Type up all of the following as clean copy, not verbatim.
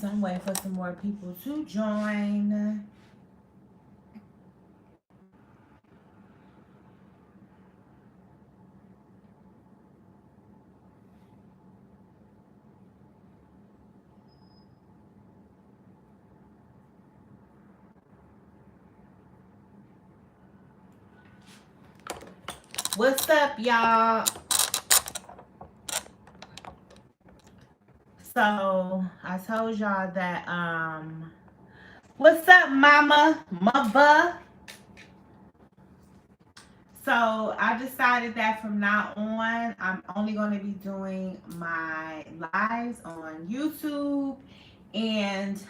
So I'm waiting for some more people to join. What's up, y'all? So I told y'all that what's up, mama? Mother. So I decided that from now on, I'm only going to be doing my lives on YouTube and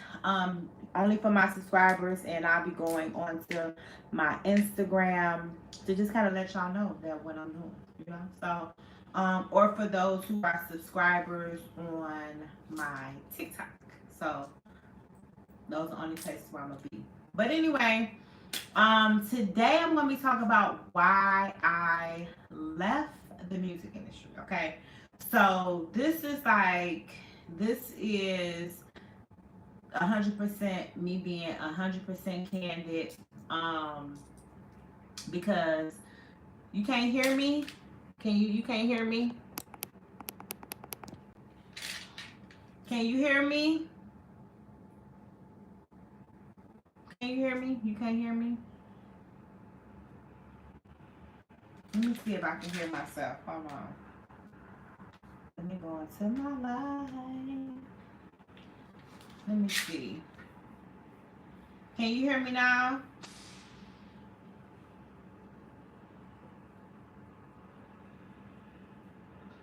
only for my subscribers, and I'll be going on to my Instagram to just kind of let y'all know that what I'm doing, you know. So, or for those who are subscribers on my TikTok. So those are only places where I'm gonna be. But anyway, today I'm gonna be talking about why I left the music industry. Okay, so this is 100% me being 100% candid. Because you can't hear me. You can't hear me? Can you hear me? Can you hear me? You can't hear me? Let me see if I can hear myself. Hold on. Let me go into my live. Let me see. Can you hear me now?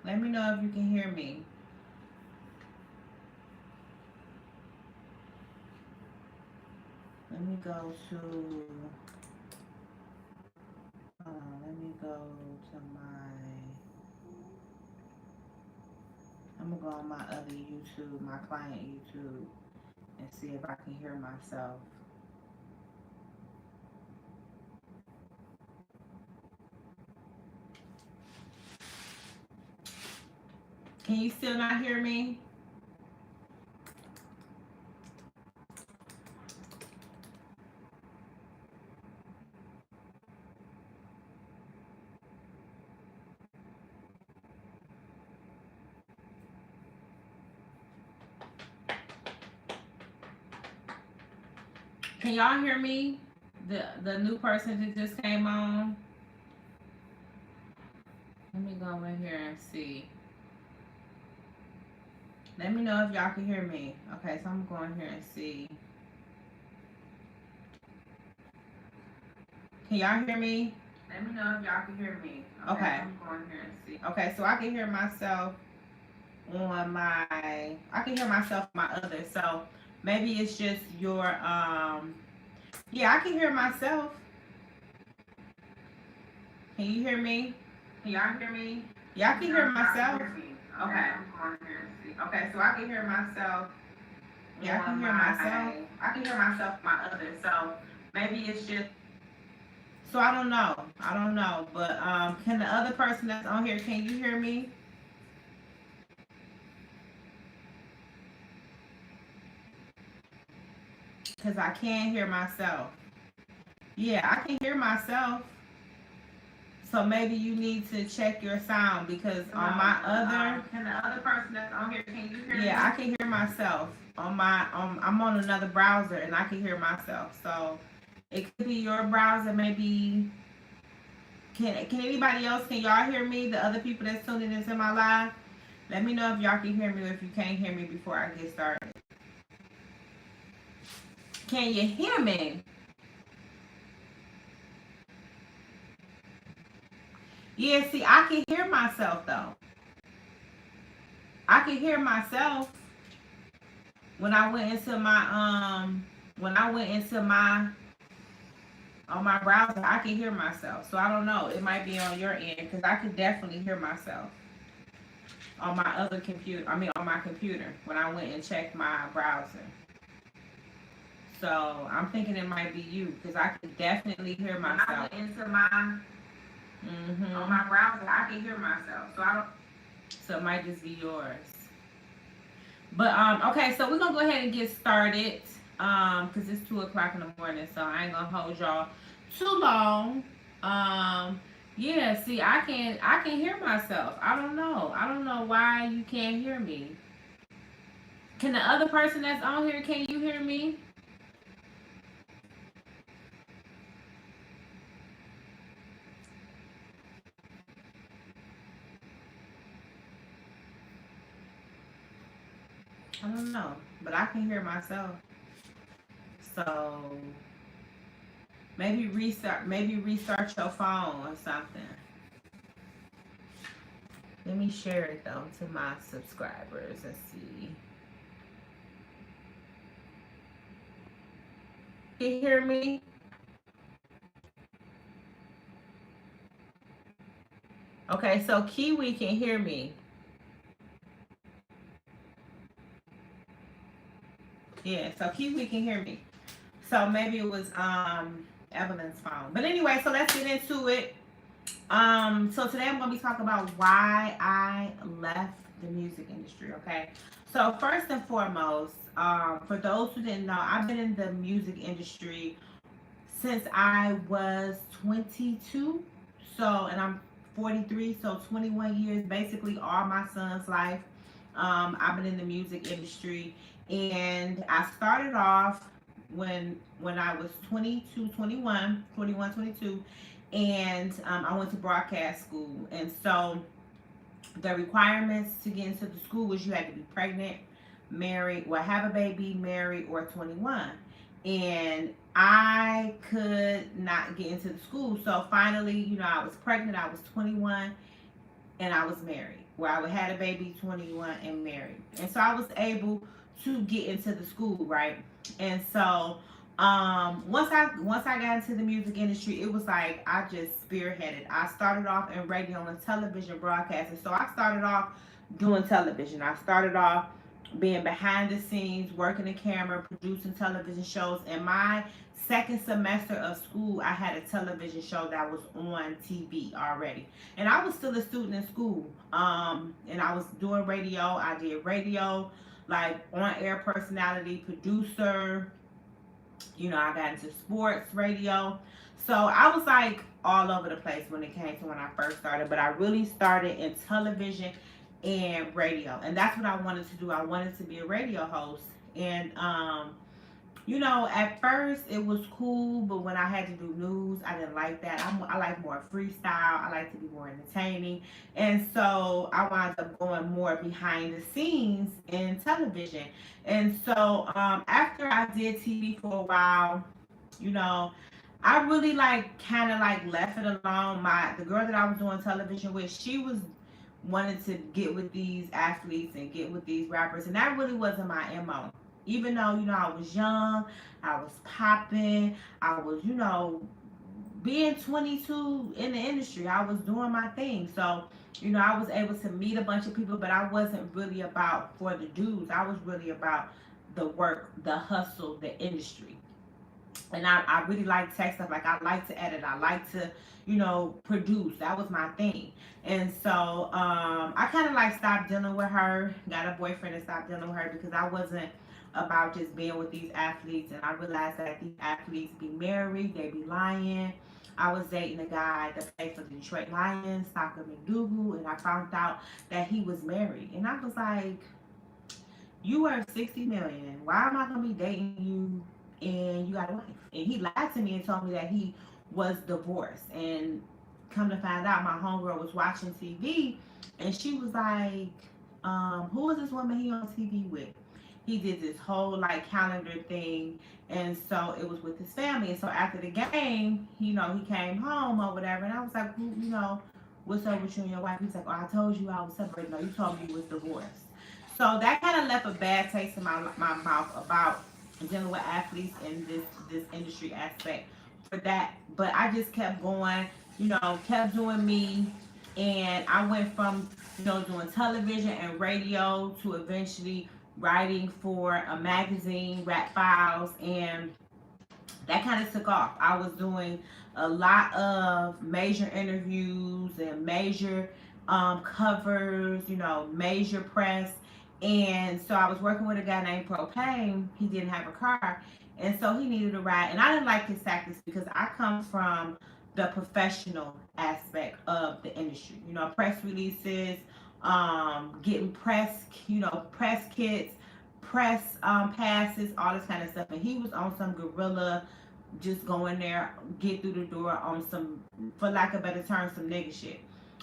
Let me know if you can hear me. Let me go to, let me go to I'm gonna go on my other YouTube, my client YouTube, and see if I can hear myself. Can you still not hear me? Can y'all hear me? The new person that just came on. Let me go in here and see. Let me know if y'all can hear me. Okay, so I'm going here and see. Can y'all hear me? Let me know if y'all can hear me. Okay. I'm going here and see. Okay, so I can hear myself on my I can hear myself on my other. So maybe it's just your yeah, I can hear myself. Can you hear me? Can y'all hear me? Yeah, I can hear myself. Okay. I'm going here and see. Okay, so I can hear myself. Yeah, I can hear myself. I can hear myself on my other. So maybe it's just so I don't know. I don't know. But can the other person that's on here, can you hear me? Because I can't hear myself. Yeah, I can hear myself. So maybe you need to check your sound because on my other can the other person that's on here, can you hear me? Yeah, I can hear myself. On my I'm on another browser and I can hear myself. So it could be your browser, maybe can anybody else, can y'all hear me? The other people that's tuning into my live? Let me know if y'all can hear me or if you can't hear me before I get started. Can you hear me? Yeah, see, I can hear myself though. I can hear myself when I went into my on my browser. I can hear myself. So I don't know. It might be on your end because I could definitely hear myself on my other computer. I mean, on my computer when I went and checked my browser. So I'm thinking it might be you because I could definitely hear myself. When I went into my on my browser, I can hear myself. So I don't. So it might just be yours. But okay, so we're gonna go ahead and get started. Because it's 2 o'clock in the morning, so I ain't gonna hold y'all too long. Um, yeah, see, I can hear myself. I don't know why you can't hear me. Can the other person that's on here, can you hear me? I don't know, but I can hear myself. So maybe restart your phone or something. Let me share it though to my subscribers and see. Can you hear me? Okay, so Kiwi can hear me. Yeah, so Kiwi can hear me. So maybe it was Evelyn's phone. But anyway, so let's get into it. So today I'm gonna be talking about why I left the music industry, okay? So first and foremost, for those who didn't know, I've been in the music industry since I was 22. So, and I'm 43, so 21 years, basically all my son's life. I've been in the music industry, and I started off when I was 22, 21, 21, 22, and I went to broadcast school. And so the requirements to get into the school was you had to be pregnant, married, well, have a baby, married, or 21. And I could not get into the school. So finally, I was pregnant, I was 21, and I was married. Where I had a baby, 21, and married. And so I was able to get into the school, right? And so once I got into the music industry, it was like I just spearheaded. I started off in radio and television broadcasting. So I started off doing television. I started off being behind the scenes, working the camera, producing television shows. In my second semester of school, I had a television show that was on TV already. And I was still a student in school. And I was doing radio. I did radio, like on air personality, producer. I got into sports radio. So I was like all over the place when it came to when I first started. But I really started in television and radio. And that's what I wanted to do. I wanted to be a radio host. And at first it was cool, but when I had to do news, I didn't like that. I like more freestyle. I like to be more entertaining. And so I wound up going more behind the scenes in television. And so after I did TV for a while, you know, I really kind of left it alone. The girl that I was doing television with, she was wanted to get with these athletes and get with these rappers, and that really wasn't my MO. Even though I was young, I was popping, I was being 22 in the industry, I was doing my thing. So I was able to meet a bunch of people, but I wasn't really about for the dudes. I was really about the work, the hustle, the industry. And I really like tech stuff. Like I like to edit. I like to, produce. That was my thing. And so I kind of stopped dealing with her. Got a boyfriend and stopped dealing with her because I wasn't about just being with these athletes. And I realized that these athletes be married, they be lying. I was dating a guy that played for the Detroit Lions, Soccer McDougal, and I found out that he was married. And I was like, you worth 60 million. Why am I gonna be dating you and you got a wife? And he lied to me and told me that he was divorced. And come to find out, my homegirl was watching TV and she was like, who is this woman he on TV with? He did this whole calendar thing, and so it was with his family. And so after the game, he came home or whatever, and I was like, what's up with you and your wife? He's like, oh, I told you I was separated. No, you told me you was divorced. So that kind of left a bad taste in my mouth about dealing with athletes in this industry aspect for that. But I just kept going, kept doing me. And I went from, doing television and radio to eventually writing for a magazine, Rap Files, and that kind of took off. I was doing a lot of major interviews and major covers, major press. And so I was working with a guy named Propane. He didn't have a car. And so he needed a ride. And I didn't like his tactics because I come from the professional aspect of the industry. You know, press releases, getting press kits, press passes, all this kind of stuff. And he was on some guerrilla, just go in there, get through the door on some, for lack of a better term, some nigga shit.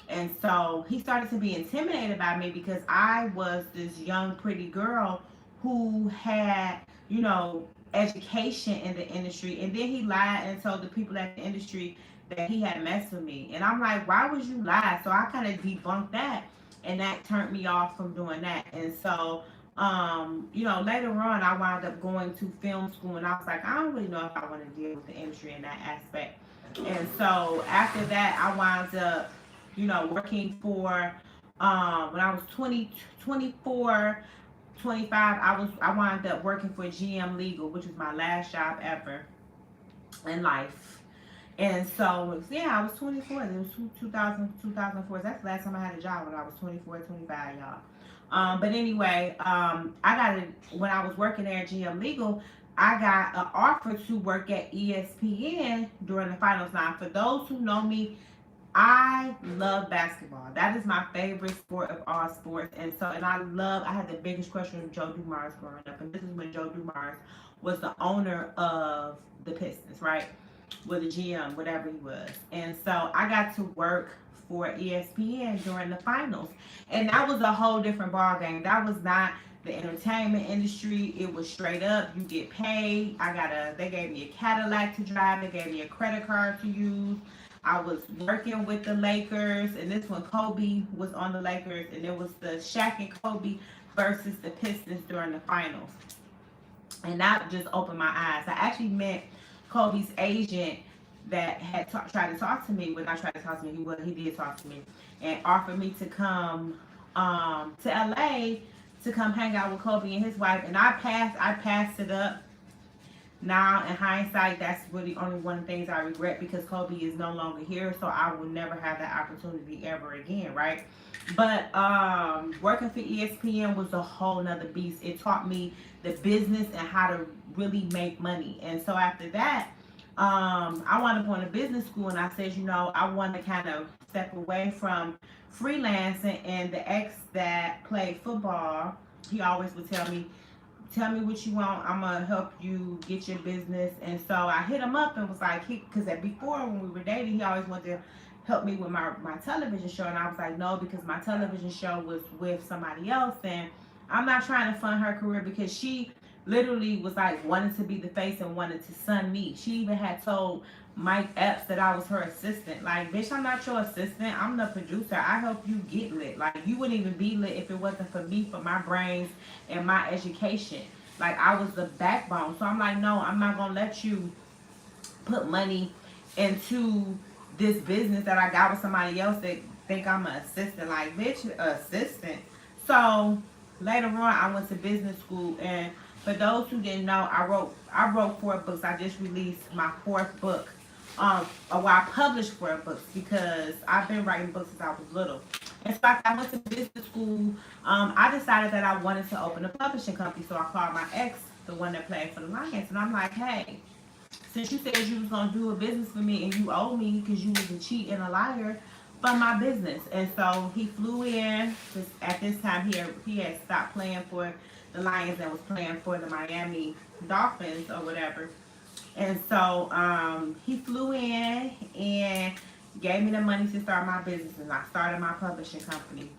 And so he started to be intimidated by me because I was this young, pretty girl who had, you know, education in the industry. And then he lied and told the people at the industry that he had messed with me. And I'm like, why would you lie? So I kind of debunked that. And that turned me off from doing that. And so, you know, later on, I wound up going to film school. And I was like, I don't really know if I want to deal with the industry in that aspect. And so after that, I wound up, you know, working for, when I was 20, 24, 25, I wound up working for GM Legal, which was my last job ever in life. And so, yeah, I was 24. It was 2004. That's the last time I had a job, when I was 24, 25, y'all. But anyway, I got it when I was working there at GM Legal. I got an offer to work at ESPN during the finals. Now, for those who know me, I love basketball. That is my favorite sport of all sports. And I had the biggest crush on Joe Dumars growing up. And this is when Joe Dumars was the owner of the Pistons, right? With the GM, whatever he was. And so I got to work for ESPN during the finals. And that was a whole different ball game. That was not the entertainment industry. It was straight up, you get paid. They gave me a Cadillac to drive. They gave me a credit card to use. I was working with the Lakers, and this one Kobe was on the Lakers, and it was the Shaq and Kobe versus the Pistons during the finals. And that just opened my eyes. I actually met Kobe's agent that had tried to talk to me. When I tried to talk to me, he did talk to me and offered me to come to LA to come hang out with Kobe and his wife. And I passed it up. Now, in hindsight, that's really only one of the things I regret, because Kobe is no longer here, so I will never have that opportunity ever again, right? But working for ESPN was a whole nother beast. It taught me the business and how to really make money. And so after that, I wound up going to business school, and I said, you know, I want to kind of step away from freelancing. And the ex that played football, he always would tell me what you want. I'm gonna help you get your business. And so I hit him up and was like, because before when we were dating, he always wanted to help me with my television show. And I was like, no, because my television show was with somebody else, and I'm not trying to fund her career, because she literally was like wanted to be the face and wanted to sun me. She even had told Mike Epps that I was her assistant. Like, bitch, I'm not your assistant. I'm the producer. I help you get lit. Like, you wouldn't even be lit if it wasn't for me, for my brains and my education. Like, I was the backbone. So I'm like, no, I'm not going to let you put money into this business that I got with somebody else that think I'm an assistant. Like, bitch, assistant. So later on, I went to business school, and for those who didn't know, I wrote 4 books. I just released my 4th book. I published 4 books, because I've been writing books since I was little. And so after I went to business school, I decided that I wanted to open a publishing company. So I called my ex, the one that played for the Lions, and I'm like, hey, since you said you was going to do a business for me and you owe me because you was a cheat and a liar, fund my business. And so he flew in. At this time, he had stopped playing for the Lions and was playing for the Miami Dolphins or whatever. And so he flew in and gave me the money to start my business, and I started my publishing company.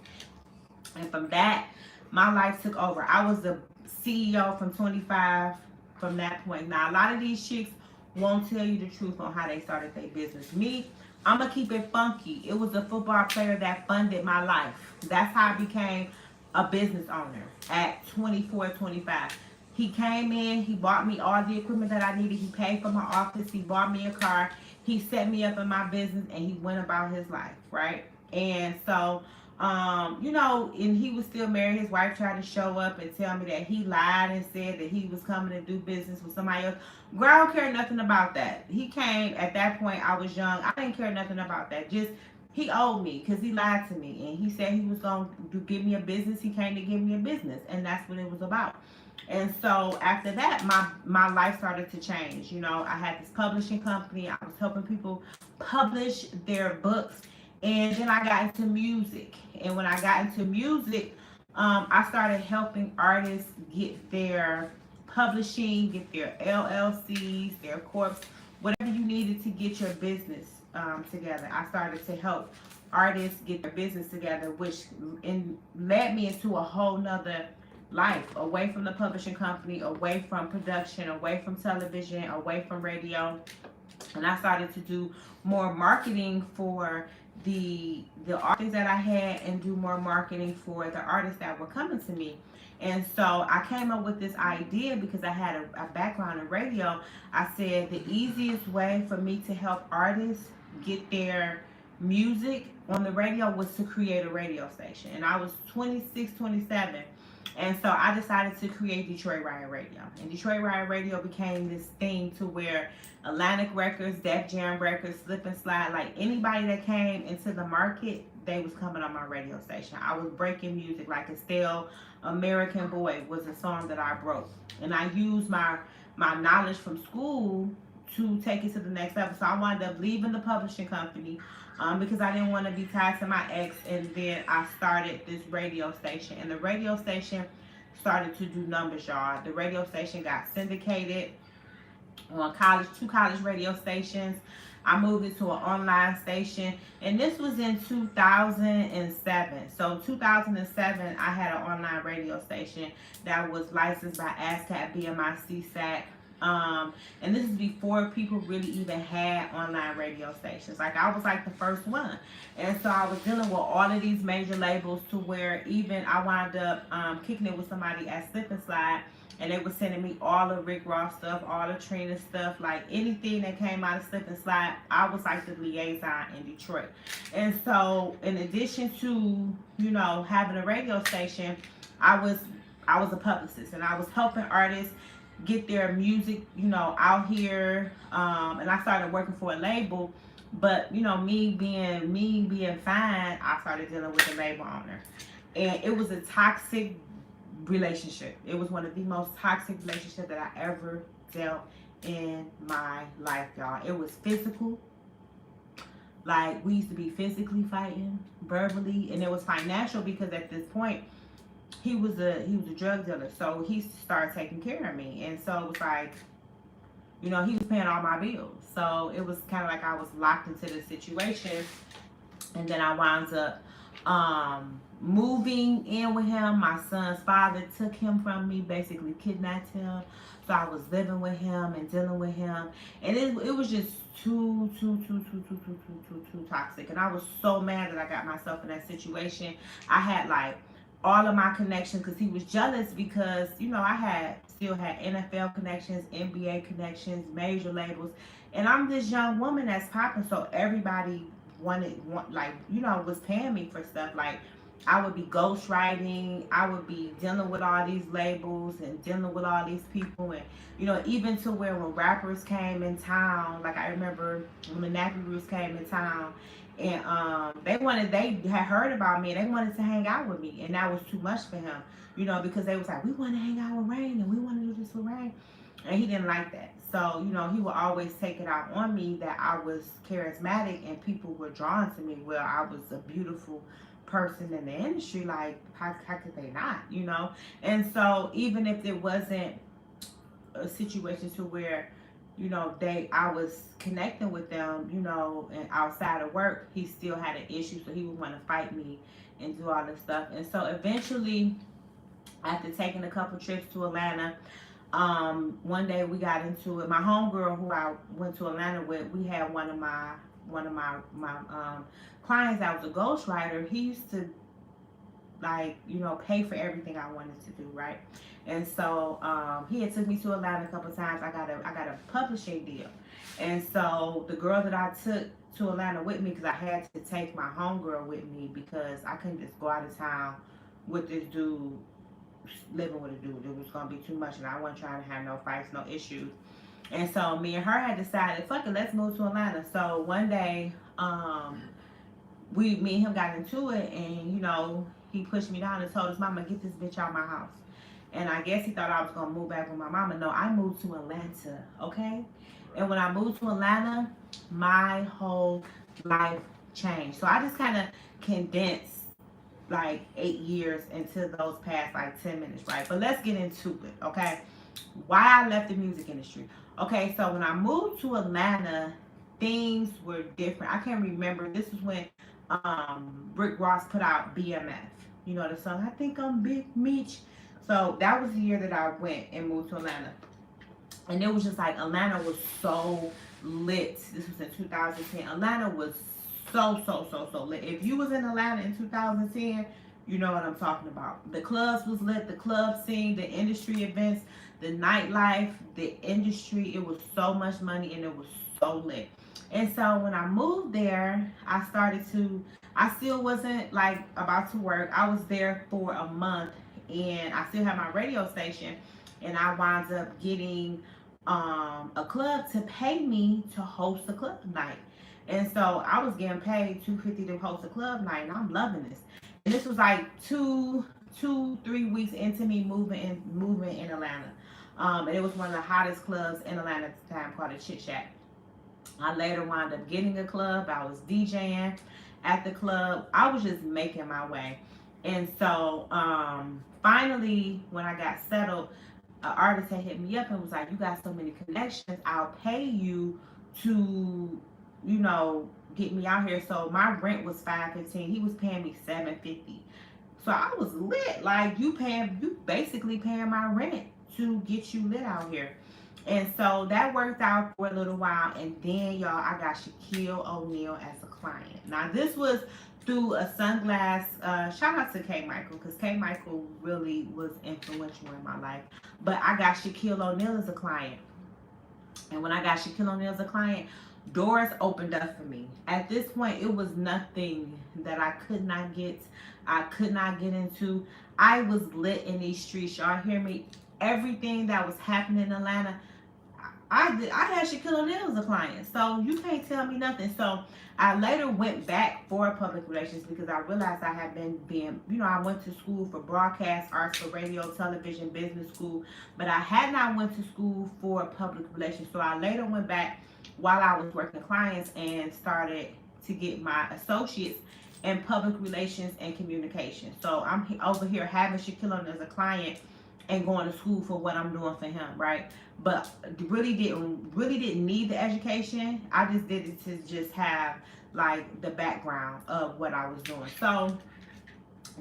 And from that, my life took over. I was the CEO from 25 from that point. Now, a lot of these chicks won't tell you the truth on how they started their business. Me, I'm going to keep it funky. It was a football player that funded my life. That's how I became a business owner at 24, 25. He came in, he bought me all the equipment that I needed. He paid for my office. He bought me a car. He set me up in my business, and he went about his life, right? And so, you know, and he was still married. His wife tried to show up and tell me that he lied and said that he was coming to do business with somebody else. Girl, I don't care nothing about that. He came, at that point, I was young. I didn't care nothing about that. Just he owed me because he lied to me, and he said he was going to give me a business. He came to give me a business, and that's what it was about. And so after that, my life started to change. You know, I had this publishing company. I was helping people publish their books, and then I got into music. And when I got into music, I started helping artists get their publishing, get their LLCs, their corps, whatever you needed to get your business together. I started to help artists get their business together, which led me into a whole nother life, away from the publishing company, away from production, away from television, away from radio. And I started to do more marketing for the artists that I had, and do more marketing for the artists that were coming to me. And so I came up with this idea because I had a background in radio. I said the easiest way for me to help artists get their music on the radio was to create a radio station. And I was 26, 27. And so I decided to create Detroit Riot Radio. And Detroit Riot Radio became this thing to where Atlantic Records, Def Jam Records, Slip and Slide, like anybody that came into the market, they was coming on my radio station. I was breaking music, like Estelle, American Boy was a song that I broke. And I used my knowledge from school to take it to the next level. So I wound up leaving the publishing company because I didn't want to be tied to my ex. And then I started this radio station. And the radio station started to do numbers, y'all. The radio station got syndicated on two college radio stations. I moved it to an online station, and this was in 2007. So 2007, I had an online radio station that was licensed by ASCAP, BMI, CSAC. And this is before people really even had online radio stations. Like, I was like the first one. And so I was dealing with all of these major labels, to where even I wound up kicking it with somebody at Slip and Slide. And they were sending me all the Rick Ross stuff, all the Trina stuff, like anything that came out of Slip and Slide. I was like the liaison in Detroit. And so in addition to, you know, having a radio station, I was a publicist, and I was helping artists get their music, you know, out here. And I started working for a label, but you know, me being fine, I started dealing with the label owner. And it was a toxic relationship. It was one of the most toxic relationships that I ever dealt in my life, y'all. It was physical. Like, we used to be physically fighting, verbally, and it was financial, because at this point he was a drug dealer. So he started taking care of me. And so it was like, you know, he was paying all my bills. So it was kind of like I was locked into the situation. And then I wound up moving in with him. My son's father took him from me, basically kidnapped him. So I was living with him and dealing with him, and it was just too toxic. And I was so mad that I got myself in that situation. I had like all of my connections, because he was jealous, because you know, I still had NFL connections, NBA connections, major labels, and I'm this young woman that's popping. So everybody like, you know, was paying me for stuff. Like, I would be ghostwriting, I would be dealing with all these labels and dealing with all these people. And you know, even to where when rappers came in town, like I remember when the Nappy Roots came in town, and they had heard about me, and they wanted to hang out with me, and that was too much for him, you know, because they was like, we want to hang out with Rain, and we want to do this with Rain. And he didn't like that. So, you know, he would always take it out on me that I was charismatic and people were drawn to me. Well, I was a beautiful person in the industry. Like, how could they not, you know? And so even if it wasn't a situation to where, you know, I was connecting with them, you know, and outside of work, he still had an issue. So he would want to fight me and do all this stuff. And so eventually, after taking a couple trips to Atlanta, one day we got into it. My homegirl, who I went to Atlanta with, we had one of my clients that was a ghostwriter. He used to, like, you know, pay for everything I wanted to do, right? And so he had took me to Atlanta a couple of times. I got a publishing deal. And so the girl that I took to Atlanta with me, because I had to take my homegirl with me, because I couldn't just go out of town with this dude, living with a dude. It was gonna be too much, and I wasn't trying to have no fights, no issues. And so me and her had decided, fuck it, let's move to Atlanta. So one day, me and him got into it, and he pushed me down and told his mama, get this bitch out my house. And I guess he thought I was gonna move back with my mama. No, I moved to Atlanta, okay? And when I moved to Atlanta, my whole life changed. So I just kind of condensed like 8 years into those past like 10 minutes, right? But let's get into it, okay? Why I left the music industry. Okay, so when I moved to Atlanta, things were different. I can't remember. This was when Rick Ross put out BMF. You know the song, I think I'm Big Meech. So that was the year that I went and moved to Atlanta. And it was just like Atlanta was so lit. This was in 2010. Atlanta was so lit. If you was in Atlanta in 2010, you know what I'm talking about. The clubs was lit, the club scene, the industry events, the nightlife, the industry. It was so much money and it was so lit. And so when I moved there, I still wasn't like about to work. I was there for a month and I still had my radio station, and I wound up getting a club to pay me to host a club night. And so I was getting paid $250 to host a club night, and I'm loving this. And this was like 3 weeks into me moving in Atlanta. And it was one of the hottest clubs in Atlanta at the time, called the Chit Chat. I later wound up getting a club. I was DJing at the club. I was just making my way. And so finally, when I got settled, an artist had hit me up and was like, you got so many connections, I'll pay you to, get me out here. So my rent was $515. He was paying me $750. So I was lit. Like, you basically paying my rent to get you lit out here. And so that worked out for a little while. And then, y'all, I got Shaquille O'Neal as a client. Now, this was through a sunglass. Shout out to K. Michael, because K. Michael really was influential in my life. But I got Shaquille O'Neal as a client. And when I got Shaquille O'Neal as a client, doors opened up for me. At this point, it was nothing that I could not get. I could not get into. I was lit in these streets. Y'all hear me? Everything that was happening in Atlanta, I had Shaquille O'Neal as a client. So you can't tell me nothing. So I later went back for public relations because I realized I had I went to school for broadcast arts, for radio, television, business school, but I had not went to school for public relations. So I later went back while I was working clients and started to get my associates in public relations and communication. So I'm over here having Shaquille O'Neal as a client and going to school for what I'm doing for him, right? But really didn't need the education. I just did it to just have like the background of what I was doing. So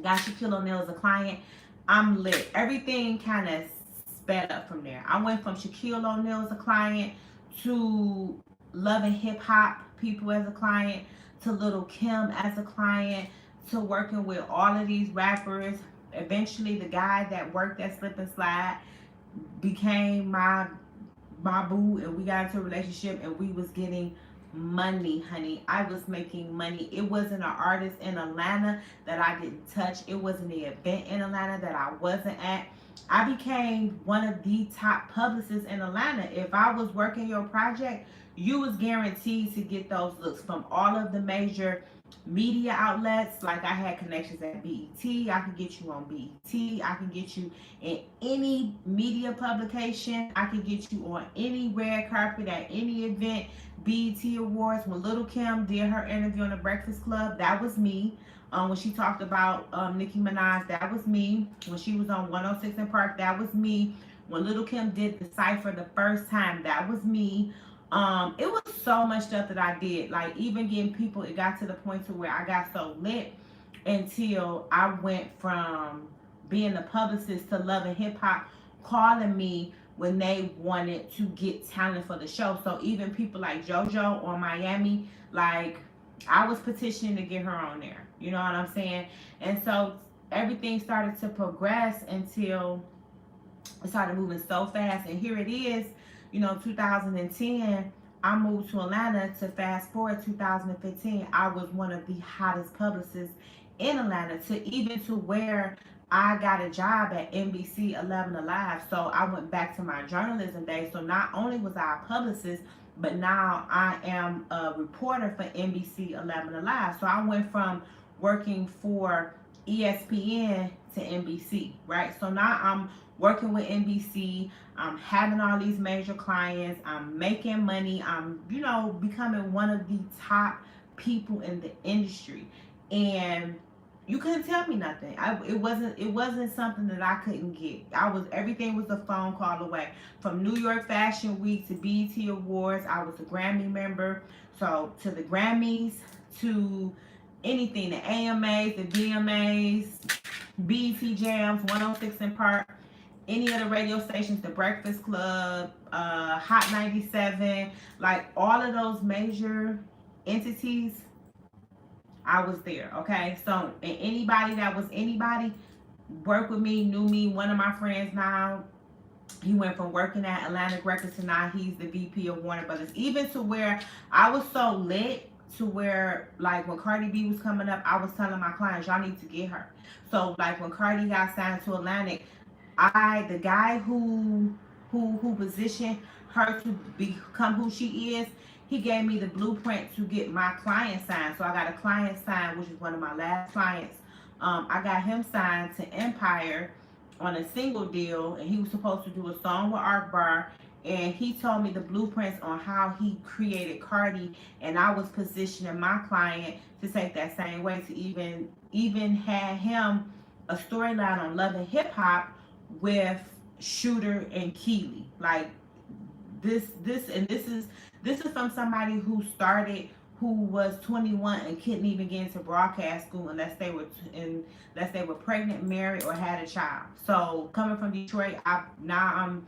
got Shaquille O'Neal as a client. I'm lit. Everything kind of sped up from there. I went from Shaquille O'Neal as a client to Love and Hip Hop people as a client, to Lil' Kim as a client, to working with all of these rappers. Eventually, the guy that worked at Slip and Slide became my boo, and we got into a relationship, and we was getting money, honey. I was making money. It wasn't an artist in Atlanta that I didn't touch. It wasn't an event in Atlanta that I wasn't at. I became one of the top publicists in Atlanta. If I was working your project, you was guaranteed to get those looks from all of the major media outlets. Like, I had connections at BET. I could get you on BET. I can get you in any media publication. I could get you on any red carpet at any event. BET Awards. When Lil' Kim did her interview on the Breakfast Club, that was me. When she talked about Nicki Minaj, that was me. When she was on 106 in Park, that was me. When Lil' Kim did the Cypher the first time, that was me. It was so much stuff that I did. Like, even getting people, it got to the point to where I got so lit until I went from being a publicist to Love and Hip Hop calling me when they wanted to get talent for the show. So even people like JoJo or Miami, like, I was petitioning to get her on there. You know what I'm saying? And so everything started to progress until it started moving so fast. And here it is, 2010, I moved to Atlanta. To fast forward 2015, I was one of the hottest publicists in Atlanta, to where I got a job at NBC 11 Alive. So I went back to my journalism days. So not only was I a publicist, but now I am a reporter for NBC 11 Alive. So I went from working for ESPN to NBC, right? So now I'm working with NBC. I'm having all these major clients. I'm making money. I'm, becoming one of the top people in the industry. And you couldn't tell me nothing. It wasn't something that I couldn't get. Everything was a phone call away. From New York Fashion Week to BET Awards, I was a Grammy member. So to the Grammys, to anything, the AMAs, the VMAs, BET Jams, 106 in Park, any of the radio stations, the Breakfast Club, Hot 97, like all of those major entities, I was there. Okay, so and anybody that was anybody worked with me, knew me. One of my friends now, he went from working at Atlantic Records to now he's the VP of Warner Brothers. Even to where I was so lit to where, like, when Cardi B was coming up, I was telling my clients, y'all need to get her. So like when Cardi got signed to Atlantic, the guy who positioned her to become who she is, he gave me the blueprint to get my client signed. So I got a client signed, which is one of my last clients. I got him signed to Empire on a single deal, and he was supposed to do a song with Art Bar. And he told me the blueprints on how he created Cardi, and I was positioning my client to take that same way, to even had him a storyline on Love and Hip Hop with Shooter and Keely. Like this is from somebody who was 21 and couldn't even get into broadcast school unless they were pregnant, married, or had a child. So coming from Detroit, I'm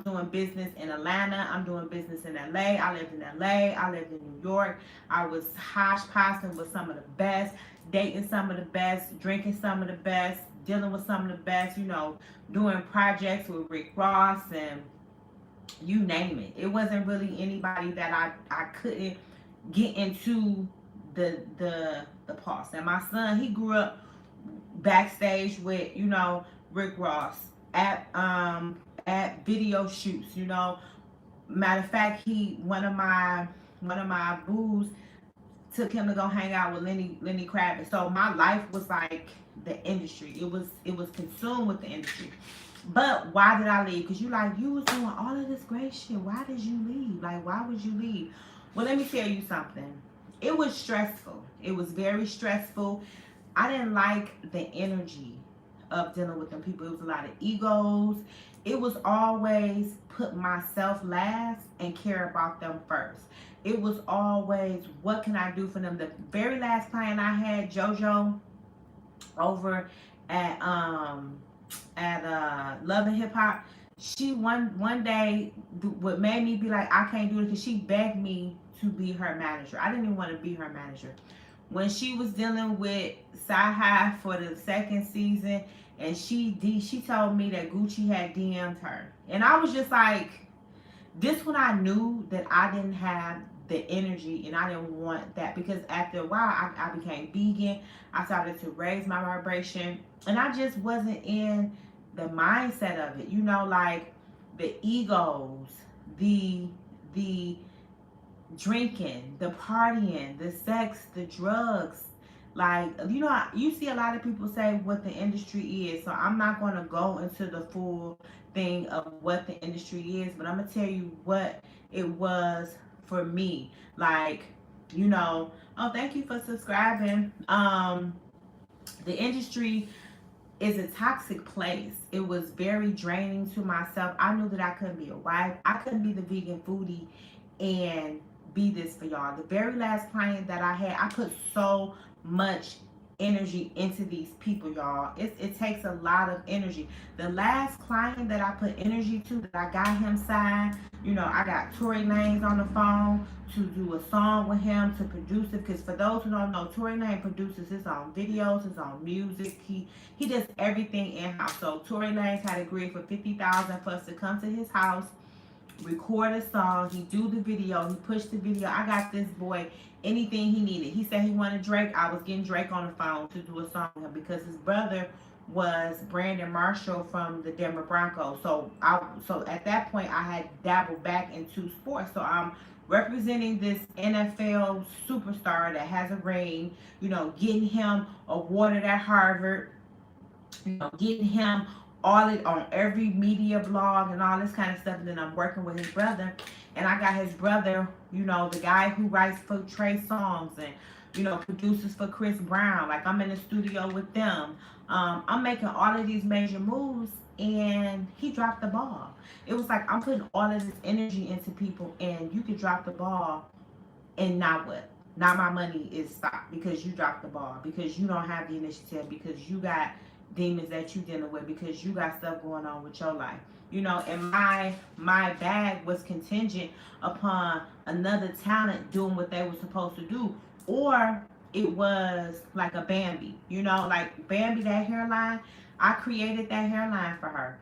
doing business in Atlanta. I'm doing business in LA. I lived in LA. I lived in New York. I was hodgepodging with some of the best, dating some of the best, drinking some of the best, dealing with some of the best, doing projects with Rick Ross and you name it. It wasn't really anybody that I couldn't get into the pulse. And my son, he grew up backstage with, Rick Ross at video shoots, Matter of fact, one of my boos took him to go hang out with Lenny Kravitz. So my life was like the industry. It was consumed with the industry. But why did I leave? Because you was doing all of this great shit. Why did you leave? Like, why would you leave? Well, let me tell you something. It was stressful. It was very stressful. I didn't like the energy of dealing with them people. It was a lot of egos. It was always put myself last and care about them first. It was always, what can I do for them? The very last client I had, JoJo, over at Love and Hip Hop, she one day, what made me be like, I can't do it, because she begged me to be her manager. I didn't even want to be her manager. When she was dealing with Sci-Hi for the second season, and she told me that Gucci had DM'd her. And I was just like, this when I knew that I didn't have the energy and I didn't want that, because after a while I became vegan. I started to raise my vibration, and I just wasn't in the mindset of it, like the egos, the drinking, the partying, the sex, the drugs. Like, you see a lot of people say what the industry is, so I'm not going to go into the full thing of what the industry is, but I'm going to tell you what it was for me. Like, oh, thank you for subscribing. The industry is a toxic place. It was very draining to myself. I knew that I couldn't be a wife. I couldn't be the vegan foodie and be this for y'all. The very last client that I had, I put so much energy into these people, y'all. It takes a lot of energy. The last client that I put energy to, that I got him signed, I got Tory Lanez on the phone to do a song with him, to produce it, because for those who don't know, Tory Lanez produces his own videos, his own music. He does everything in-house. So Tory Lanez had agreed for $50,000 for us to come to his house, record a song, he do the video, he pushed the video. I got this boy anything he needed. He said he wanted Drake. I was getting Drake on the phone to do a song with him, because his brother was Brandon Marshall from the Denver Broncos. So at that point I had dabbled back into sports. So I'm representing this NFL superstar that has a ring, getting him awarded at Harvard, getting him all it on every media blog and all this kind of stuff. And then I'm working with his brother, and I got his brother, the guy who writes for Trey Songz and produces for Chris Brown. Like, I'm in the studio with them. I'm making all of these major moves, and he dropped the ball. It was like I'm putting all of this energy into people, and you could drop the ball, and now what? Now my money is stopped because you dropped the ball, because you don't have the initiative, because you got demons that you dealing with, because you got stuff going on with your life. And my bag was contingent upon another talent doing what they were supposed to do, or it was like a Bambi, like Bambi, that hairline. I created that hairline for her.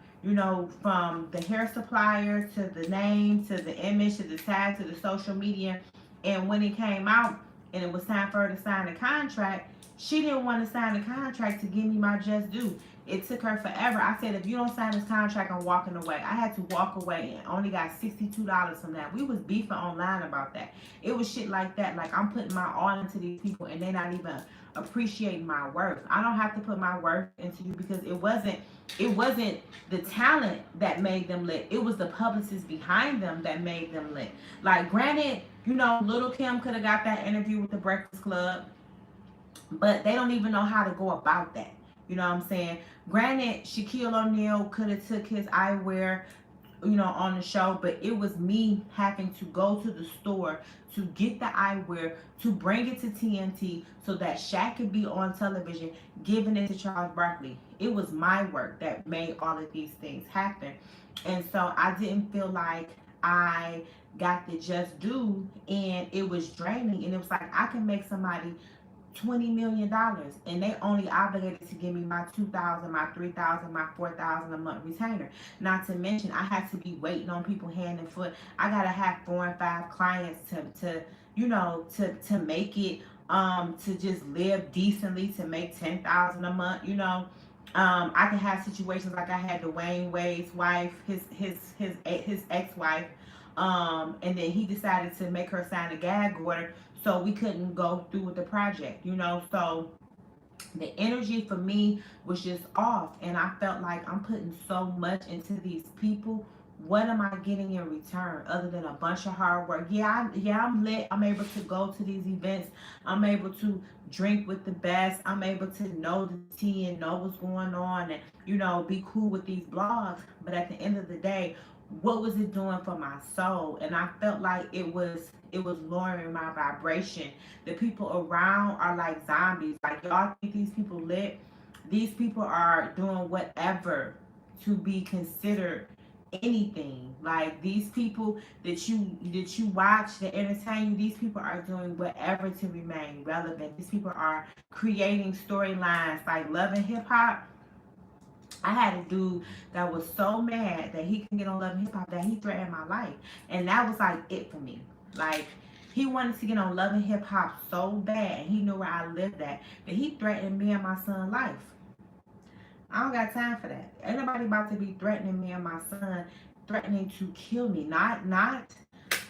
From the hair supplier to the name to the image to the tag to the social media. And when it came out and it was time for her to sign the contract, she didn't want to sign the contract to give me my just due. It took her forever. I said, if you don't sign this contract, I'm walking away. I had to walk away and only got $62 from that. We was beefing online about that. It was shit like that. Like, I'm putting my all into these people and they're not even appreciating my worth. I don't have to put my worth into you, because it wasn't the talent that made them lit. It was the publicists behind them that made them lit. Like, granted, Little Kim could have got that interview with the Breakfast Club, but they don't even know how to go about that. You know what I'm saying? Granted, Shaquille O'Neal could have took his eyewear, on the show, but it was me having to go to the store to get the eyewear, to bring it to TNT so that Shaq could be on television, giving it to Charles Barkley. It was my work that made all of these things happen. And so I didn't feel like I got the just due, and it was draining. And it was like, I can make somebody $20 million and they only obligated to give me my $2,000, my $3,000, my $4,000 a month retainer. Not to mention, I had to be waiting on people hand and foot. I gotta have 4 and 5 clients to make it, to just live decently, to make $10,000 a month. I can have situations like I had Dwayne Wade's wife, his ex-wife, and then he decided to make her sign a gag order, so we couldn't go through with the project, So the energy for me was just off, and I felt like I'm putting so much into these people. What am I getting in return other than a bunch of hard work? I'm lit. I'm able to go to these events. I'm able to drink with the best. I'm able to know the tea and know what's going on, and be cool with these blogs. But at the end of the day, what was it doing for my soul? And I felt like it was lowering my vibration. The people around are like zombies. Like, y'all think these people lit? These people are doing whatever to be considered anything. Like, these people that you watch to entertain you, these people are doing whatever to remain relevant. These people are creating storylines. Like, Love and Hip Hop, I had a dude that was so mad that he couldn't get on Love and Hip Hop that he threatened my life. And that was like it for me. Like, he wanted to get on Love and Hip Hop so bad, and he knew where I lived at, that he threatened me and my son's life. I don't got time for that. Ain't nobody about to be threatening me and my son, threatening to kill me. Not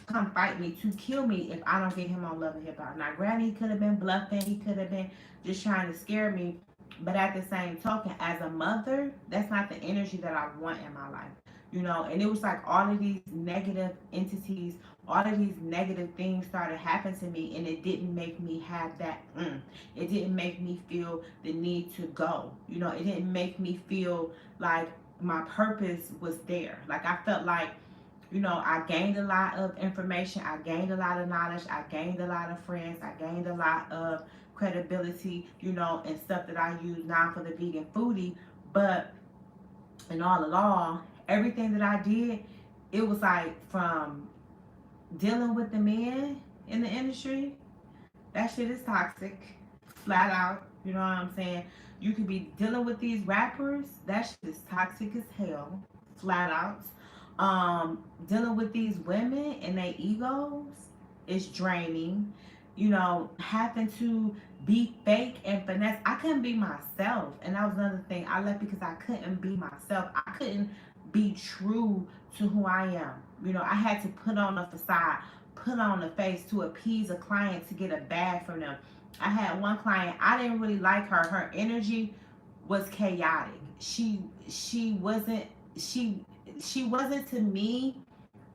come fight me, to kill me if I don't get him on Love and Hip Hop. Now, granted, he could have been bluffing. He could have been just trying to scare me. But at the same token, as a mother, that's not the energy that I want in my life. And it was like all of these negative entities, all of these negative things started happening to me, and it didn't make me have that, it didn't make me feel the need to go. It didn't make me feel like my purpose was there. Like, I felt like, I gained a lot of information, I gained a lot of knowledge, I gained a lot of friends, I gained a lot of credibility, and stuff that I use now for the vegan foodie. But in all, everything that I did, it was like, from dealing with the men in the industry, that shit is toxic, flat out. You know what I'm saying? You could be dealing with these rappers, that shit is toxic as hell, flat out. Dealing with these women and their egos is draining. having to be fake and finesse. I couldn't be myself. And that was another thing. I left because I couldn't be myself. I couldn't be true to who I am. I had to put on a facade, put on a face to appease a client to get a bag from them. I had one client, I didn't really like her. Her energy was chaotic. She wasn't to me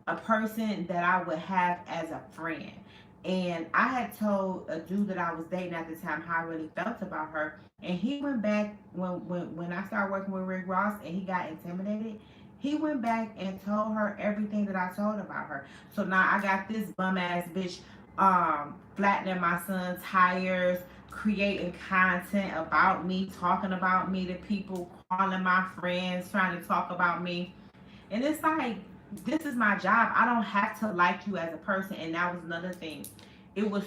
a person that I would have as a friend. And I had told a dude that I was dating at the time how I really felt about her. And he went back when I started working with Rick Ross and he got intimidated. He went back and told her everything that I told about her. So now I got this bum ass bitch flattening my son's tires, creating content about me, talking about me to people, calling my friends, trying to talk about me. And it's like, this is my job. I don't have to like you as a person. And that was another thing. It was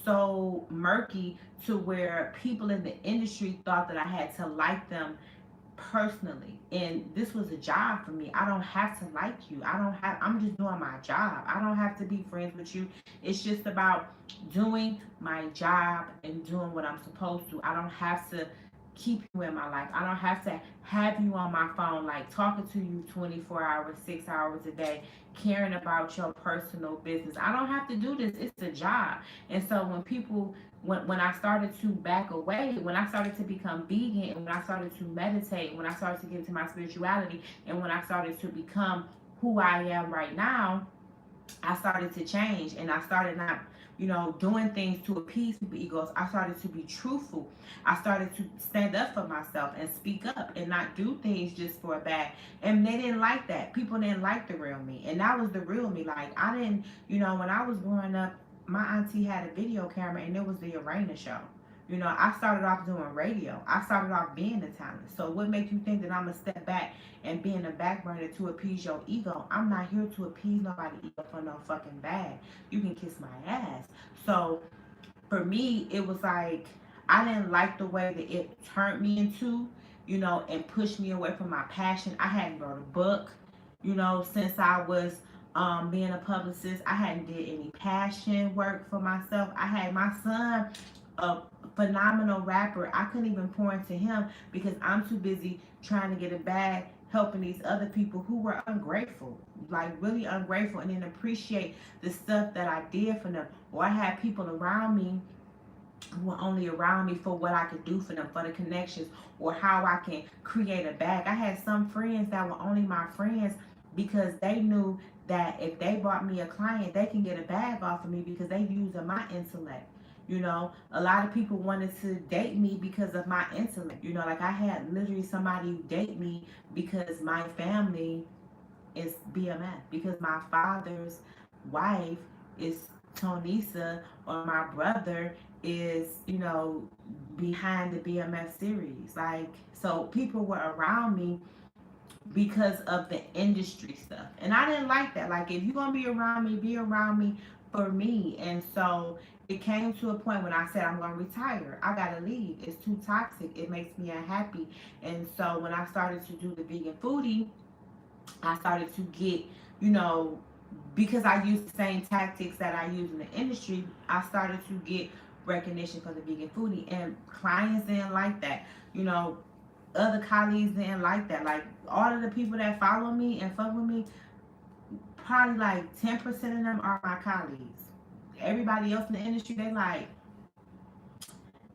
so murky to where people in the industry thought that I had to like them personally. And this was a job for me. I don't have to like you. I'm just doing my job. I don't have to be friends with you. It's just about doing my job and doing what I'm supposed to. I don't have to keep you in my life. I don't have to have you on my phone, like talking to you 24 hours, 6 hours a day, caring about your personal business. I don't have to do this. It's a job. And so when I started to back away, when I started to become vegan, and when I started to meditate, when I started to get into my spirituality, and when I started to become who I am right now, I started to change, and I started not, doing things to appease people's egos. I started to be truthful. I started to stand up for myself and speak up and not do things just for a bag. And they didn't like that. People didn't like the real me. And that was the real me. Like, I didn't, when I was growing up, my auntie had a video camera and it was the arena show. I started off doing radio. I started off being a talent. So what makes you think that I'm going to step back and be in the back burner to appease your ego? I'm not here to appease nobody's ego for no fucking bag. You can kiss my ass. So for me, it was like, I didn't like the way that it turned me into, and pushed me away from my passion. I hadn't wrote a book, since I was being a publicist. I hadn't did any passion work for myself. I had my son, a phenomenal rapper. I couldn't even pour into him because I'm too busy trying to get a bag, helping these other people who were ungrateful, like really ungrateful, and then appreciate the stuff that I did for them. Or I had people around me who were only around me for what I could do for them, for the connections, or how I can create a bag. I had some friends that were only my friends because they knew that if they brought me a client, they can get a bag off of me because they using my intellect. A lot of people wanted to date me because of my intellect. Like I had literally somebody date me because my family is BMF, because my father's wife is Tonisa, or my brother is, behind the BMF series. Like, so people were around me because of the industry stuff. And I didn't like that. Like, if you're going to be around me for me. And so it came to a point when I said, I'm going to retire. I got to leave. It's too toxic. It makes me unhappy. And so when I started to do the vegan foodie, I started to get, because I used the same tactics that I use in the industry, I started to get recognition for the vegan foodie. And clients didn't like that. Other colleagues didn't like that. Like, all of the people that follow me and fuck with me, probably like 10% of them are my colleagues. Everybody else in the industry, they like,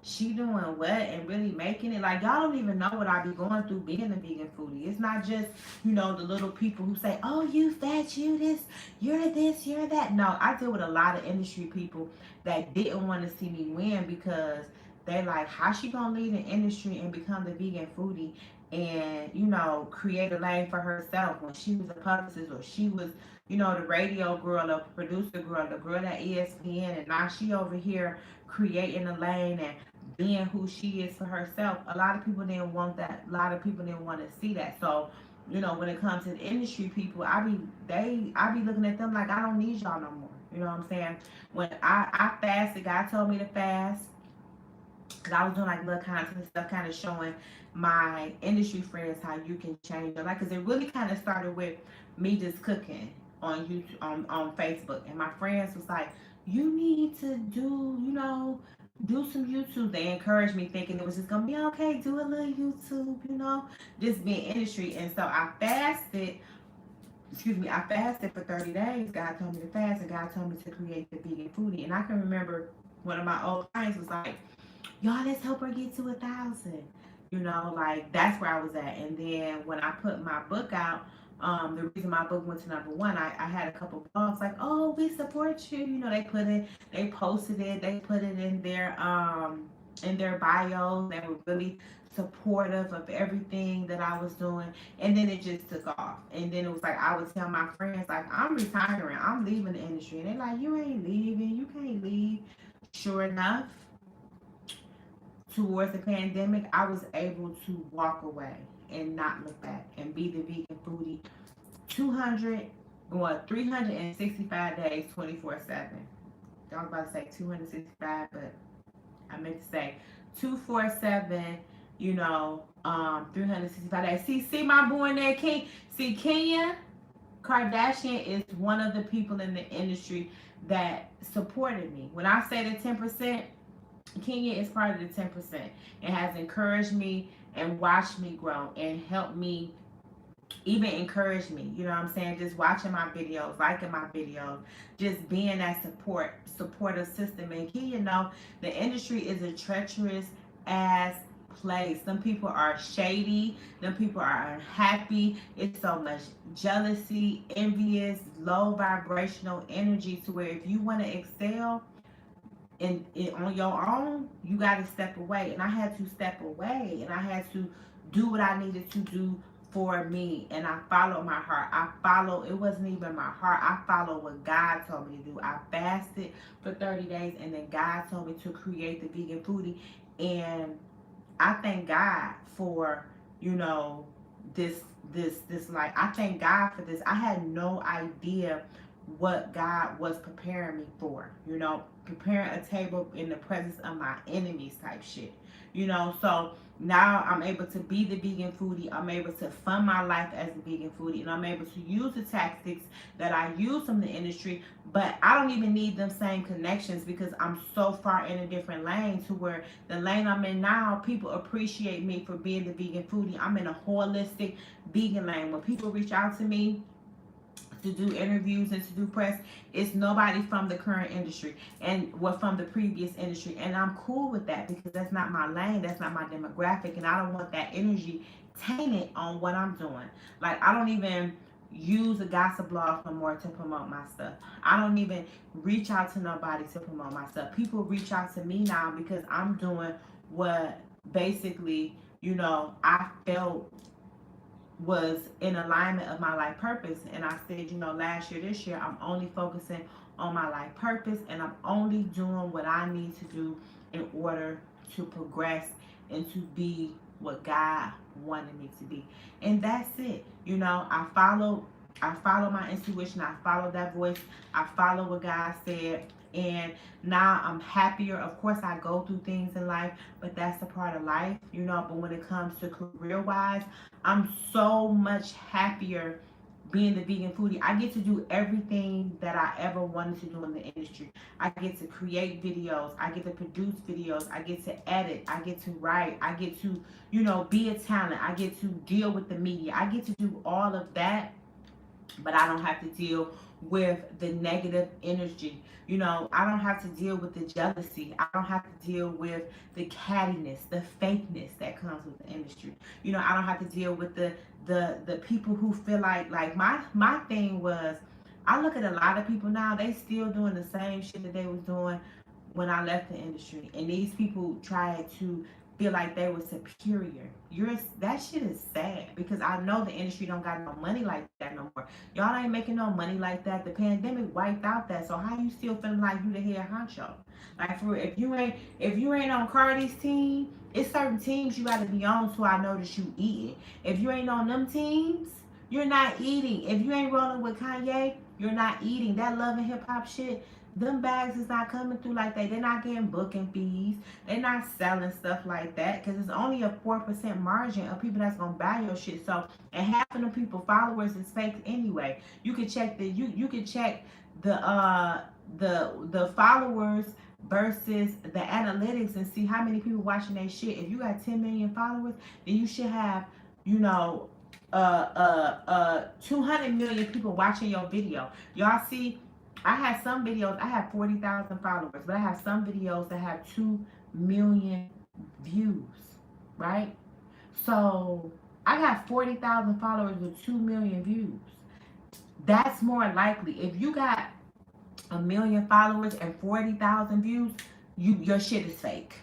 she doing what and really making it. Like, y'all don't even know what I be going through being a vegan foodie. It's not just, the little people who say, oh, you fat, you this, you're that. No, I deal with a lot of industry people that didn't want to see me win because they like, how she gonna leave the industry and become the vegan foodie and, create a lane for herself when she was a publicist, or she was, the radio girl, the producer girl, the girl at ESPN, and now she over here creating a lane and being who she is for herself. A lot of people didn't want that. A lot of people didn't want to see that. So, when it comes to the industry people, I be looking at them like, I don't need y'all no more. You know what I'm saying? When I fasted, God told me to fast. Because I was doing like little content and stuff, kind of showing my industry friends how you can change your life. Because it really kind of started with me just cooking on YouTube, on Facebook. And my friends was like, you need to do, do some YouTube. They encouraged me thinking it was just gonna be okay, do a little YouTube, just be in industry. And so I fasted, I fasted for 30 days. God told me to fast, and God told me to create the vegan foodie. And I can remember one of my old clients was like, y'all, let's help her get to 1,000. Like that's where I was at. And then when I put my book out, the reason my book went to #1, I had a couple blogs like, oh, we support you. They posted it, they put it in their bios. They were really supportive of everything that I was doing. And then it just took off. And then it was like I would tell my friends, like, I'm retiring, I'm leaving the industry. And they're like, you ain't leaving, you can't leave. Sure enough, towards the pandemic, I was able to walk away and not look back and be the vegan foodie 365 days, 24/7. I was about to say 265, but I meant to say 247, 365 days. See my boy in there, King. See, Kenya Kardashian is one of the people in the industry that supported me. When I say the 10%, Kenya is part of the 10% and has encouraged me and watched me grow and helped me, even encourage me, you know what I'm saying? Just watching my videos, liking my videos, just being that supportive system. And Kenya, the industry is a treacherous ass place. Some people are shady, some people are unhappy. It's so much jealousy, envious, low vibrational energy to where if you want to excel, on your own, you got to step away. And I had to step away, and I had to do what I needed to do for me. And I followed my heart. It wasn't even my heart. I followed what God told me to do. I fasted for 30 days, and then God told me to create the vegan foodie. And I thank God for, this like, I thank God for this. I had no idea what God was preparing me for, preparing a table in the presence of my enemies type shit, so now I'm able to be the vegan foodie. I'm able to fund my life as a vegan foodie, and I'm able to use the tactics that I use from the industry, but I don't even need them same connections because I'm so far in a different lane to where the lane I'm in now, people appreciate me for being the vegan foodie. I'm in a holistic vegan lane. When people reach out to me to do interviews and to do press, it's nobody from the current industry and from the previous industry, and I'm cool with that because that's not my lane, that's not my demographic, and I don't want that energy tainted on what I'm doing. Like, I don't even use a gossip blog no more to promote my stuff. I don't even reach out to nobody to promote my stuff. People reach out to me now because I'm doing what basically, I felt was in alignment of my life purpose. And I said, last year, this year, I'm only focusing on my life purpose, and I'm only doing what I need to do in order to progress and to be what God wanted me to be. And that's it. I follow my intuition. I follow that voice. I follow what God said. And now I'm happier. Of course, I go through things in life, but that's a part of life, But when it comes to career-wise, I'm so much happier being the vegan foodie. I get to do everything that I ever wanted to do in the industry. I get to create videos. I get to produce videos. I get to edit. I get to write. I get to, be a talent. I get to deal with the media. I get to do all of that, but I don't have to deal with the negative energy. I don't have to deal with the jealousy. I don't have to deal with the cattiness, the fakeness that comes with the industry. I don't have to deal with the people who feel like my thing was, I look at a lot of people now, they still doing the same shit that they was doing when I left the industry. And these people try to feel like they were superior. That shit is sad because I know the industry don't got no money like that no more. Y'all ain't making no money like that. The pandemic wiped out that. So how you still feeling like you the head honcho? Like, for real, if you ain't on Cardi's team, it's certain teams you gotta be on so I know that you eating. If you ain't on them teams, you're not eating. If you ain't rolling with Kanye, you're not eating. That Love and Hip Hop shit, them bags is not coming through like that. They're not getting booking fees. They're not selling stuff like that because it's only a 4% margin of people that's gonna buy your shit. So, and half of the people followers is fake anyway. You could check the the followers versus the analytics and see how many people watching that shit. If you got 10 million followers, then you should have, you know, 200 million people watching your video. Y'all see, I had some videos, I have 40,000 followers, but I have some videos that have 2 million views, right? So I got 40,000 followers with 2 million views. That's more likely. If you got 1 million followers and 40,000 views, your shit is fake.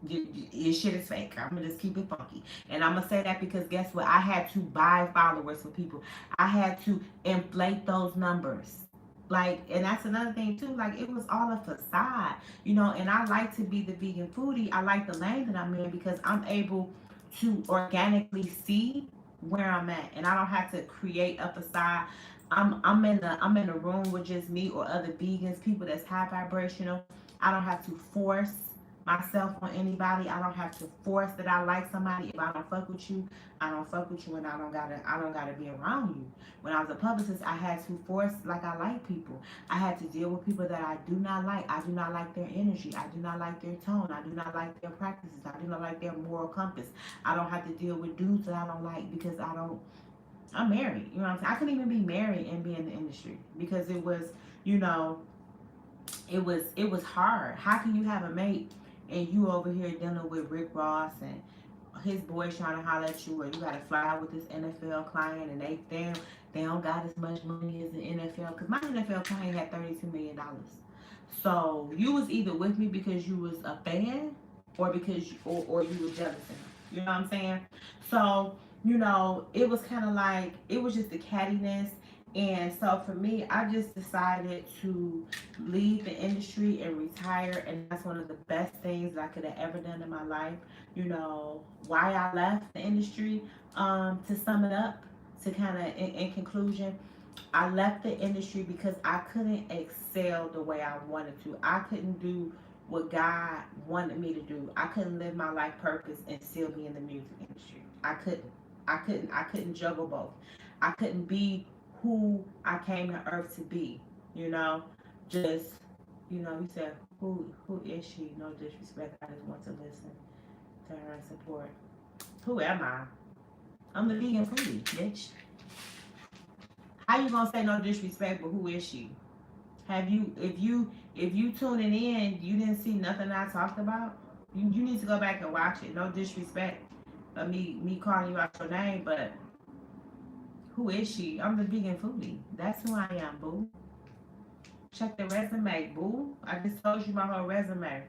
Your shit is fake. I'm gonna just keep it funky, and I'm gonna say that because guess what? I had to buy followers for people. I had to inflate those numbers. Like, and that's another thing too. Like, it was all a facade, you know. And I like to be the vegan foodie. I like the lane that I'm in because I'm able to organically see where I'm at, and I don't have to create a facade. I'm in a room with just me or other vegans, people that's high vibrational. I don't have to force myself on anybody. I don't have to force that I like somebody. If I don't fuck with you, I don't fuck with you, and I don't gotta be around you. When I was a publicist, I had to force like I like people. I had to deal with people that I do not like. I do not like their energy. I do not like their tone. I do not like their practices. I do not like their moral compass. I don't have to deal with dudes that I don't like because I'm married. You know what I'm saying? I couldn't even be married and be in the industry because it was, you know, it was hard. How can you have a mate and you over here dealing with Rick Ross and his boys trying to holler at you, or you got to fly out with this NFL client and they don't got as much money as the NFL, because my NFL client had $32 million. So you was either with me because you was a fan or because or you were jealous of him. You know what I'm saying? So, you know, it was kind of like, it was just the cattiness. And so for me, I just decided to leave the industry and retire. And that's one of the best things that I could have ever done in my life. You know, why I left the industry, to sum it up, to kind of, in conclusion, I left the industry because I couldn't excel the way I wanted to. I couldn't do what God wanted me to do. I couldn't live my life purpose and still be in the music industry. I couldn't juggle both. I couldn't be who I came to earth to be, you know. Just, you know, you said, who is she? No disrespect. I just want to listen to her and support. Who am I? I'm the vegan foodie, bitch. How you gonna say no disrespect, but who is she? Have you, if you tuning in, you didn't see nothing I talked about? You need to go back and watch it. No disrespect of me calling you out your name, but who is she? I'm the vegan foodie. That's who I am, boo. Check the resume, boo. I just told you my whole resume.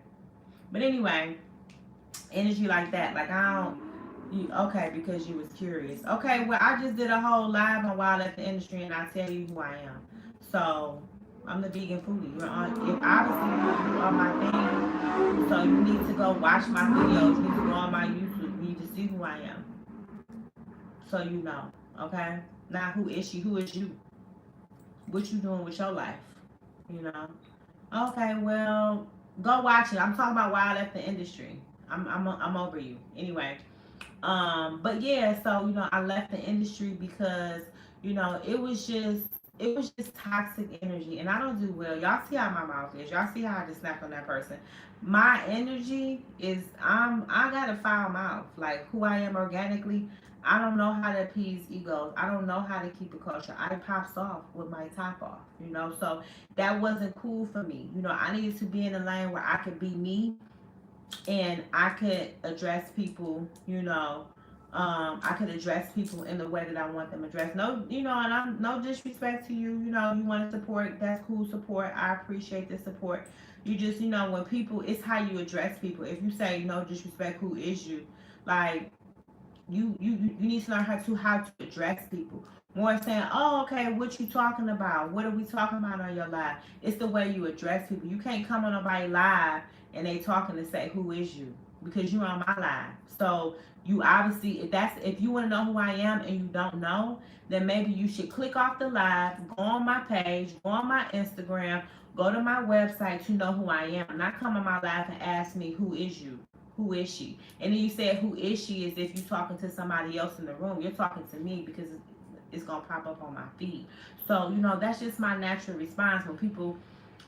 But anyway, energy like that. Like, I don't, okay, because you was curious. Okay, well, I just did a whole live on Wild at the Industry, and I tell you who I am. So, I'm the vegan foodie. You're on, if obviously you are my thing, so you need to go watch my videos. You need to go on my YouTube. You need to see who I am. So you know, okay? Now, who is she? Who is you? What you doing with your life? You know? Okay, well, go watch it. I'm talking about why I left the industry. I'm over you. Anyway. But yeah, so you know, I left the industry because, you know, it was just toxic energy, and I don't do well. Y'all see how my mouth is. Y'all see how I just snapped on that person. My energy is, I got a foul mouth. Like, who I am organically, I don't know how to appease egos. I don't know how to keep it kosher. I pops off with my top off, you know. So that wasn't cool for me. You know, I needed to be in a lane where I could be me and I could address people, you know. I could address people in the way that I want them addressed. No, you know, and I'm no disrespect to you. You know, you want to support, that's cool support. I appreciate the support. You just, you know, when people, it's how you address people. If you say no disrespect, who is you? Like, you need to learn how to address people. More saying, oh, okay, what you talking about? What are we talking about on your live? It's the way you address people. You can't come on nobody live and they talking to say, who is you? Because you're on my live. So you obviously, if you want to know who I am and you don't know, then maybe you should click off the live, go on my page, go on my Instagram, go to my website to know who I am. Not come on my live and ask me, who is you? Who is she? And then you said, who is she, as if you're talking to somebody else in the room. You're talking to me because it's going to pop up on my feed. So, you know, that's just my natural response when people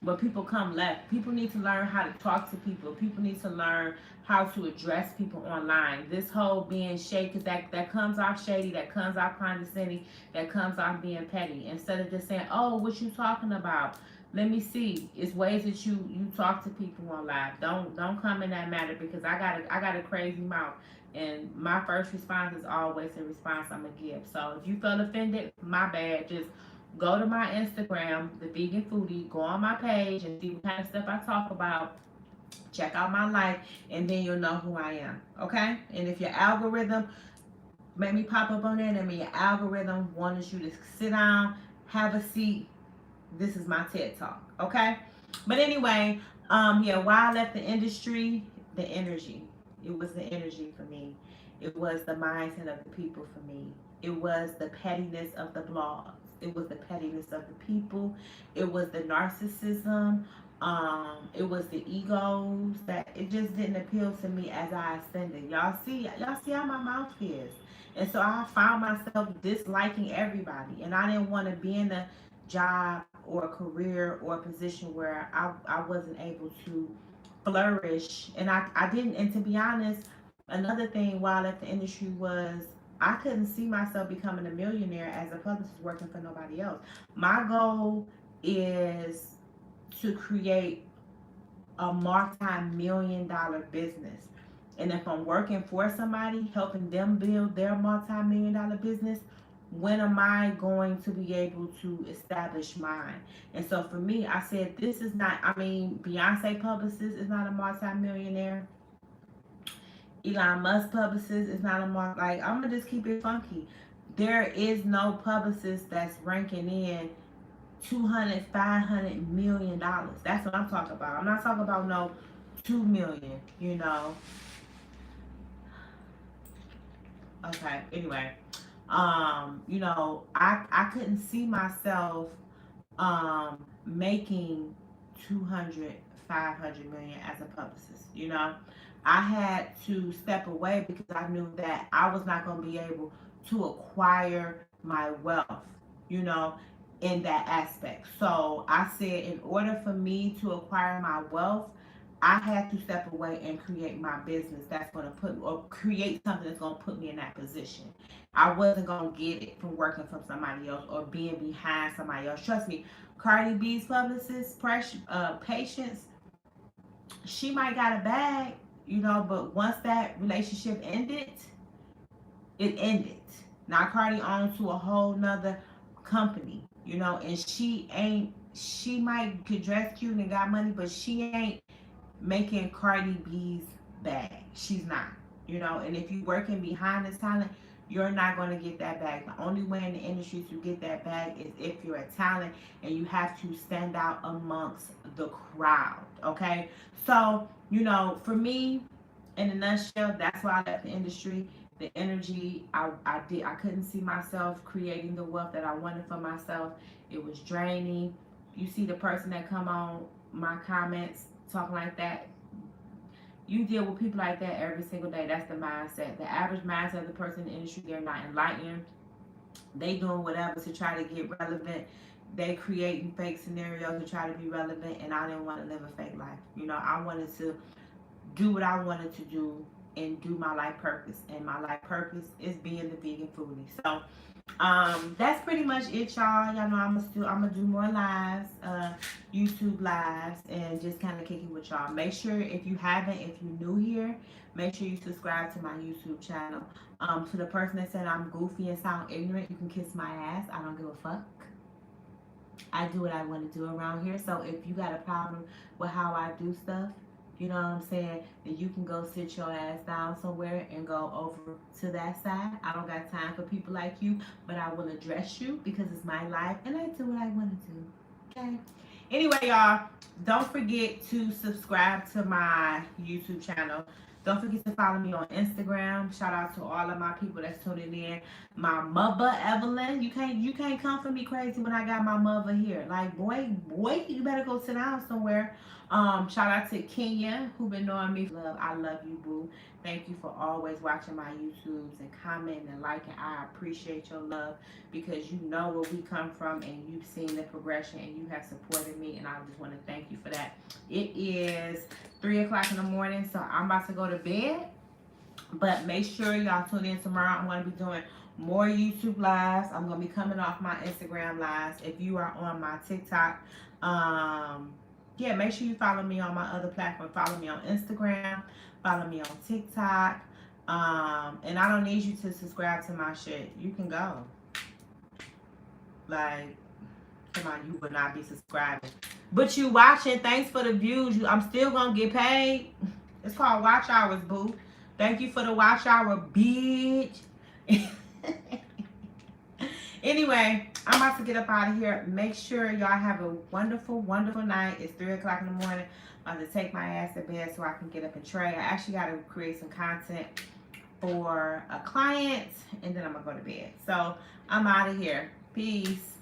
but people come left. People need to learn how to talk to people. People need to learn how to address people online. This whole being shady, because that comes off shady, that comes off condescending, that comes off being petty. Instead of just saying, "Oh, what you talking about? Let me see." It's ways that you talk to people on live. Don't come in that matter, because I got a crazy mouth. And my first response is always the response I'm gonna give. So if you feel offended, my bad. Just go to my Instagram, the Vegan Foodie, go on my page and see what kind of stuff I talk about. Check out my life, and then you'll know who I am. Okay? And if your algorithm made me pop up on there, and your algorithm wanted you to sit down, have a seat, this is my TED Talk. Okay? But anyway, yeah, why I left the industry, the energy. It was the energy for me. It was the mindset of the people for me. It was the pettiness of the blogs. It was the pettiness of the people. It was the narcissism. It was the egos that it just didn't appeal to me as I ascended. Y'all see how my mouth is. And so I found myself disliking everybody. And I didn't want to be in a job or a career or a position where I wasn't able to flourish. And I didn't, and to be honest, another thing while I left the industry was I couldn't see myself becoming a millionaire as a publicist working for nobody else. My goal is to create a multi-million-dollar business. And if I'm working for somebody, helping them build their multi-million-dollar business, when am I going to be able to establish mine? And so for me, I said, this is not, I mean, Beyonce publicist is not a multi-millionaire. Elon Musk publicist is not a like, I'm gonna just keep it funky. There is no publicist that's ranking in 200, 500 million dollars. That's what I'm talking about. I'm not talking about no 2 million, you know. Okay, anyway. You know, I couldn't see myself making 200, 500 million as a publicist, you know. I had to step away because I knew that I was not going to be able to acquire my wealth, you know, in that aspect. So I said, in order for me to acquire my wealth, I had to step away and create my business that's going to put, or create something that's going to put me in that position. I wasn't going to get it from working from somebody else or being behind somebody else. Trust me, Cardi B's publicist, Patience, she might got a bag, you know, but once that relationship ended, it ended. Now Cardi owns to a whole nother company, you know, and she might could dress cute and got money, but she ain't making Cardi B's bag. She's not, you know, and if you working behind this talent, you're not going to get that bag. The only way in the industry to get that bag is if you're a talent and you have to stand out amongst the crowd. Okay. So, you know, for me, in a nutshell, that's why I left the industry. The energy, I couldn't see myself creating the wealth that I wanted for myself. It was draining. You see the person that come on my comments talking like that, you deal with people like that every single day. That's the mindset. The average mindset of the person in the industry, they're not enlightened. They doing whatever to try to get relevant. They creating fake scenarios to try to be relevant, and I didn't want to live a fake life. You know, I wanted to do what I wanted to do and do my life purpose. And my life purpose is being the vegan foodie. So that's pretty much it, y'all. Y'all know I'm gonna do more lives, YouTube lives, and just kind of kick it with y'all. Make sure if you're new here, make sure you subscribe to my YouTube channel. To the person that said I'm goofy and sound ignorant, you can kiss my ass. I don't give a fuck. I do what I want to do around here. So if you got a problem with how I do stuff, you know what I'm saying, then you can go sit your ass down somewhere and go over to that side. I don't got time for people like you, but I will address you because it's my life and I do what I want to do. Okay? Anyway, y'all, don't forget to subscribe to my YouTube channel. Don't forget to follow me on Instagram. Shout out to all of my people that's tuning in. My mother, Evelyn. You can't come for me crazy when I got my mother here. Like, boy, you better go sit down somewhere. Shout out to Kenya, who been knowing me for love. I love you, boo. Thank you for always watching my YouTubes and commenting and liking. I appreciate your love because you know where we come from and you've seen the progression and you have supported me, and I just want to thank you for that. It is 3 o'clock in the morning, so I'm about to go to bed. But make sure y'all tune in tomorrow. I'm going to be doing more YouTube lives. I'm going to be coming off my Instagram lives. If you are on my TikTok, yeah, make sure you follow me on my other platform. Follow me on Instagram. Follow me on TikTok. And I don't need you to subscribe to my shit. You can go. Like, come on, you would not be subscribing. But you watching. Thanks for the views. I'm still going to get paid. It's called watch hours, boo. Thank you for the watch hour, bitch. Anyway, I'm about to get up out of here. Make sure y'all have a wonderful, wonderful night. It's 3 o'clock in the morning. I'm about to take my ass to bed so I can get up and trade. I actually got to create some content for a client, and then I'm going to go to bed. So I'm out of here. Peace.